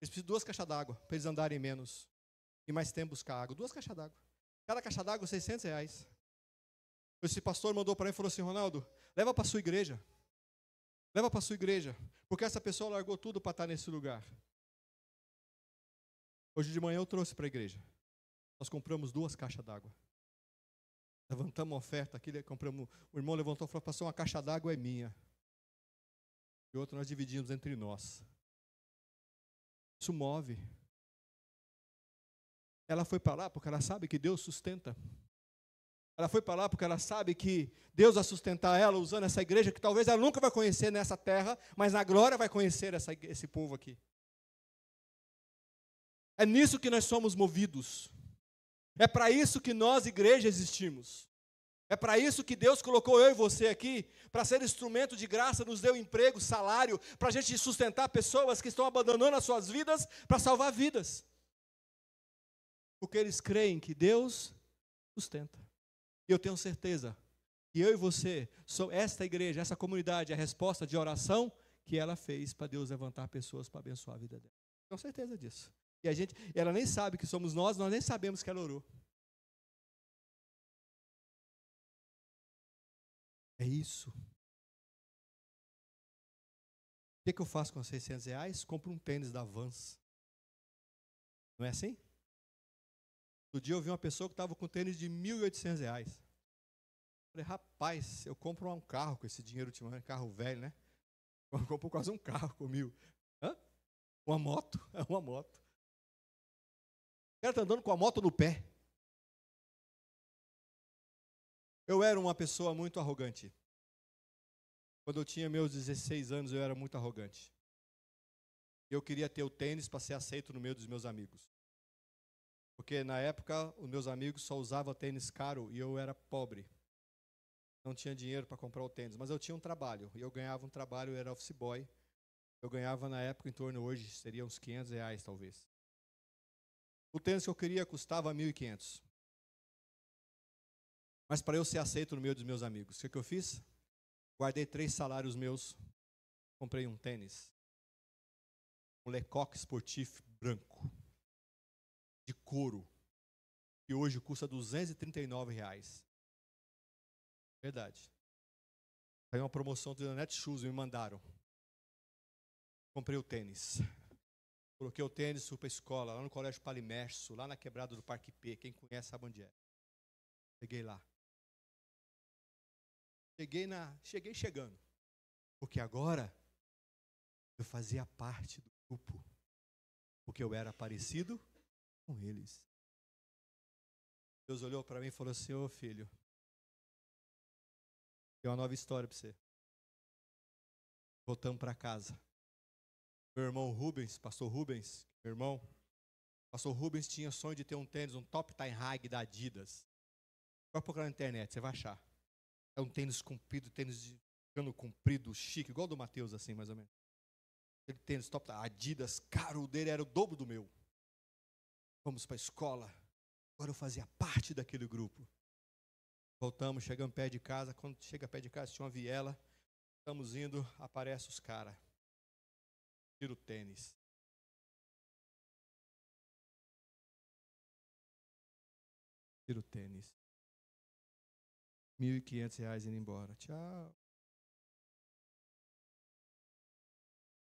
Eles precisam de 2 caixas d'água para eles andarem menos e mais tempo buscar água. 2 caixas d'água. Cada caixa d'água R$600. Esse pastor mandou para mim e falou assim: Ronaldo, leva para a sua igreja. Leva para a sua igreja, porque essa pessoa largou tudo para estar nesse lugar. Hoje de manhã eu trouxe para a igreja. Nós compramos 2 caixas d'água. Levantamos uma oferta aqui, compramos. O irmão levantou e falou: pastor, uma caixa d'água é minha. E outra nós dividimos entre nós. Isso move. Ela foi para lá porque ela sabe que Deus sustenta. Ela foi para lá porque ela sabe que Deus vai sustentar ela usando essa igreja que talvez ela nunca vai conhecer nessa terra, mas na glória vai conhecer esse povo aqui. É nisso que nós somos movidos. É para isso que nós, igreja, existimos. É para isso que Deus colocou eu e você aqui, para ser instrumento de graça, nos deu emprego, salário, para a gente sustentar pessoas que estão abandonando as suas vidas para salvar vidas. Porque eles creem que Deus sustenta. E eu tenho certeza que eu e você, esta igreja, essa comunidade, é a resposta de oração que ela fez para Deus levantar pessoas para abençoar a vida dela. Tenho certeza disso. E ela nem sabe que somos nós nem sabemos que ela orou. É isso. O que eu faço com R$600? Compro um tênis da Vans. Não é assim? No dia eu vi uma pessoa que estava com tênis de R$1.800. Falei, rapaz, eu compro um carro com esse dinheiro ultimamente, carro velho, né? Eu compro quase um carro com 1.000. Hã? Uma moto, é uma moto. O cara está andando com a moto no pé. Eu era uma pessoa muito arrogante. Quando eu tinha meus 16 anos, eu era muito arrogante. Eu queria ter o tênis para ser aceito no meio dos meus amigos. Porque na época, os meus amigos só usavam tênis caro e eu era pobre. Não tinha dinheiro para comprar o tênis, mas eu tinha um trabalho. E eu ganhava um trabalho, eu era office boy. Eu ganhava na época em torno, hoje, seria uns R$500 talvez. O tênis que eu queria custava R$1.500. Mas para eu ser aceito no meio dos meus amigos, o que eu fiz? Guardei 3 salários meus. Comprei um tênis. Um Lecoq Sportif branco. De couro. Que hoje custa R$239. Verdade. Aí uma promoção do Netshoes me mandaram. Comprei o tênis. Coloquei o tênis, fui para a escola, lá no Colégio Palimerso, lá na quebrada do Parque P. Quem conhece sabe onde é. Cheguei lá. Cheguei chegando. Porque agora eu fazia parte do grupo. Porque eu era parecido com eles. Deus olhou para mim e falou assim: ô filho, tem uma nova história para você. Voltamos para casa. Meu irmão Rubens, pastor Rubens, meu irmão, pastor Rubens tinha sonho de ter um tênis, um Top Time High da Adidas. Vai procurar na internet, você vai achar. É um tênis comprido, tênis de cano comprido, chique, igual do Mateus, assim, mais ou menos. Aquele tênis Top Time Adidas, caro, o dele era o dobro do meu. Fomos para a escola. Agora eu fazia parte daquele grupo. Voltamos, chegamos perto de casa. Quando chega perto de casa, tinha uma viela. Estamos indo, aparecem os caras. Tira o tênis. Tira o tênis. R$1.500 indo embora. Tchau.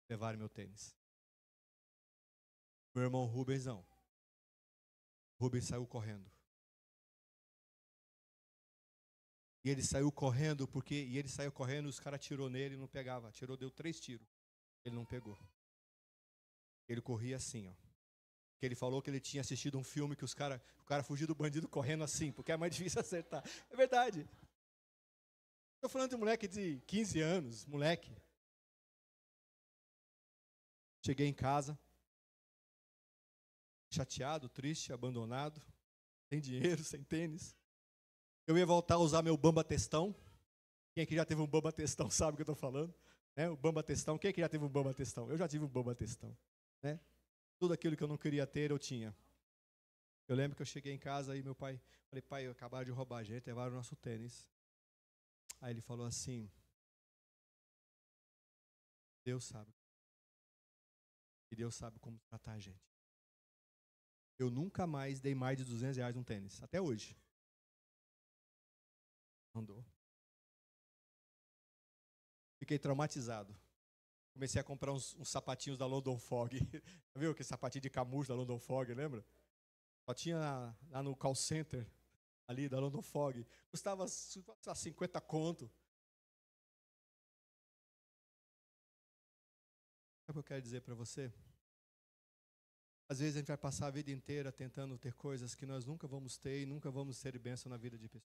Levaram meu tênis. Meu irmão Rubens não. Rubens saiu correndo. E ele saiu correndo e os caras atirou nele e não pegava. Atirou, deu 3 tiros. Ele não pegou. Ele corria assim, ó. Que ele falou que ele tinha assistido um filme que o cara fugiu do bandido correndo assim, porque é mais difícil acertar. É verdade. Estou falando de um moleque de 15 anos, moleque. Cheguei em casa, chateado, triste, abandonado, sem dinheiro, sem tênis. Eu ia voltar a usar meu Bamba Testão. Quem aqui já teve um Bamba Testão sabe o que eu estou falando? O Bamba Testão. Quem aqui já teve um Bamba Testão? Eu já tive um Bamba Testão. Né? Tudo aquilo que eu não queria ter, eu tinha. Eu lembro que eu cheguei em casa e meu pai, falei, pai, acabaram de roubar a gente, levaram o nosso tênis. Aí ele falou assim, Deus sabe. E Deus sabe como tratar a gente. Eu nunca mais dei mais de R$200 num tênis, até hoje. Não dou. Fiquei traumatizado. Comecei a comprar uns sapatinhos da London Fog. Viu aquele sapatinho de camurça da London Fog, lembra? Só tinha lá no call center, ali da London Fog. Custava 50 conto. Sabe o que eu quero dizer para você? Às vezes a gente vai passar a vida inteira tentando ter coisas que nós nunca vamos ter e nunca vamos ser bênção na vida de pessoas.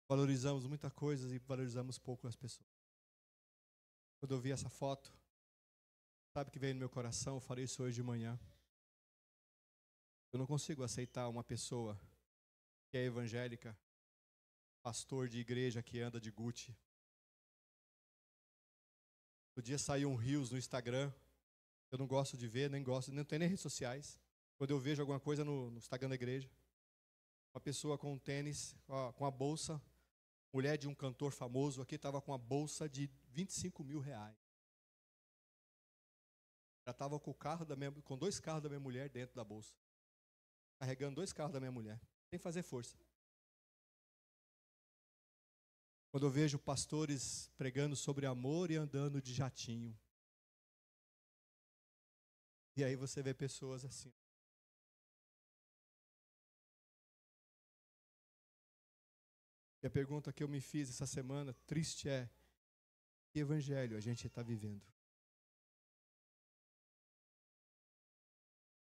Valorizamos muitas coisas e valorizamos pouco as pessoas. Quando eu vi essa foto, sabe o que veio no meu coração? Eu falei isso hoje de manhã. Eu não consigo aceitar uma pessoa que é evangélica, pastor de igreja que anda de Gucci. Outro dia saiu um Reels no Instagram. Eu não gosto de ver, nem tenho nem redes sociais. Quando eu vejo alguma coisa no Instagram da igreja, uma pessoa com um tênis, com a bolsa, mulher de um cantor famoso aqui estava com a bolsa de R$25.000. Ela estava com 2 carros da minha mulher dentro da bolsa. Carregando 2 carros da minha mulher. Sem fazer força. Quando eu vejo pastores pregando sobre amor e andando de jatinho. E aí você vê pessoas assim. E a pergunta que eu me fiz essa semana, triste, é: que evangelho a gente está vivendo?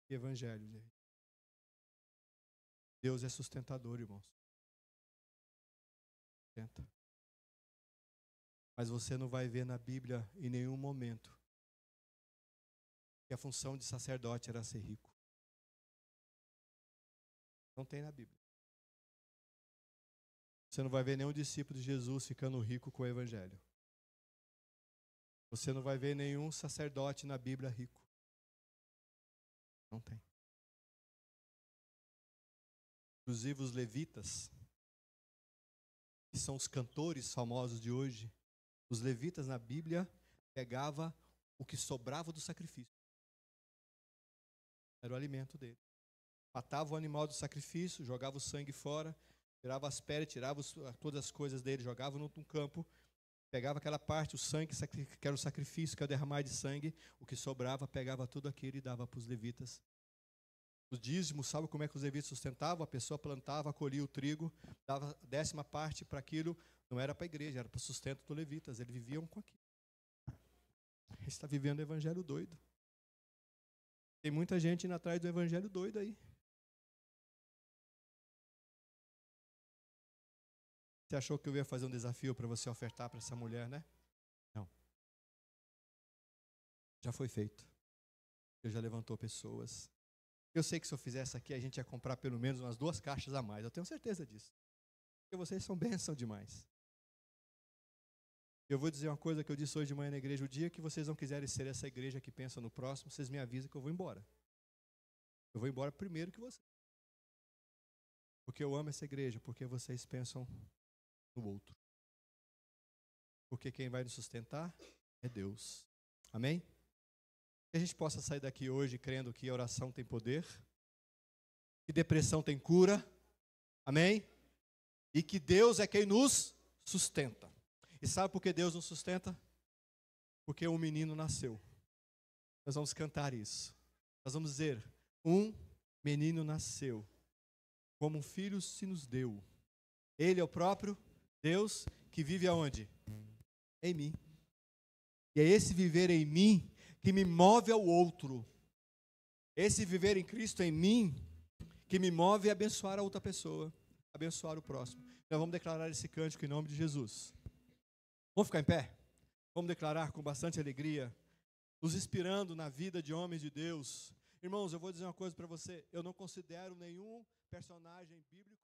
Que evangelho, gente? Deus é sustentador, irmãos. Sustenta. Mas você não vai ver na Bíblia em nenhum momento que a função de sacerdote era ser rico. Não tem na Bíblia. Você não vai ver nenhum discípulo de Jesus ficando rico com o evangelho. Você não vai ver nenhum sacerdote na Bíblia rico. Não tem. Inclusive os levitas, que são os cantores famosos de hoje, os levitas na Bíblia pegavam o que sobrava do sacrifício. Era o alimento dele. Matava o animal do sacrifício, jogava o sangue fora, tirava as peles, tirava todas as coisas dele, jogava num campo, pegava aquela parte, o sangue, que era o sacrifício, que era o derramar de sangue, o que sobrava, pegava tudo aquilo e dava para os levitas. Os dízimos, sabe como é que os levitas sustentavam? A pessoa plantava, colhia o trigo, dava 10ª parte para aquilo, não era para a igreja, era para o sustento dos levitas, eles viviam com aquilo. Ele está vivendo o evangelho doido. Tem muita gente indo atrás do evangelho doido aí. Você achou que eu ia fazer um desafio para você ofertar para essa mulher, né? Não. Já foi feito. Deus já levantou pessoas. Eu sei que se eu fizesse aqui, a gente ia comprar pelo menos umas 2 caixas a mais. Eu tenho certeza disso. Porque vocês são bênção demais. Eu vou dizer uma coisa que eu disse hoje de manhã na igreja. O dia que vocês não quiserem ser essa igreja que pensa no próximo, vocês me avisam que eu vou embora. Eu vou embora primeiro que vocês. Porque eu amo essa igreja, porque vocês pensam no outro. Porque quem vai nos sustentar é Deus. Amém? Que a gente possa sair daqui hoje crendo que a oração tem poder, que depressão tem cura. Amém? E que Deus é quem nos sustenta. E sabe por que Deus nos sustenta? Porque um menino nasceu. Nós vamos cantar isso. Nós vamos dizer, um menino nasceu, como um filho se nos deu. Ele é o próprio Deus que vive aonde? Em mim. E é esse viver em mim que me move ao outro. Esse viver em Cristo em mim que me move a abençoar a outra pessoa, abençoar o próximo. Então vamos declarar esse cântico em nome de Jesus. Vamos ficar em pé? Vamos declarar com bastante alegria, nos inspirando na vida de homens de Deus. Irmãos, eu vou dizer uma coisa para você. Eu não considero nenhum personagem bíblico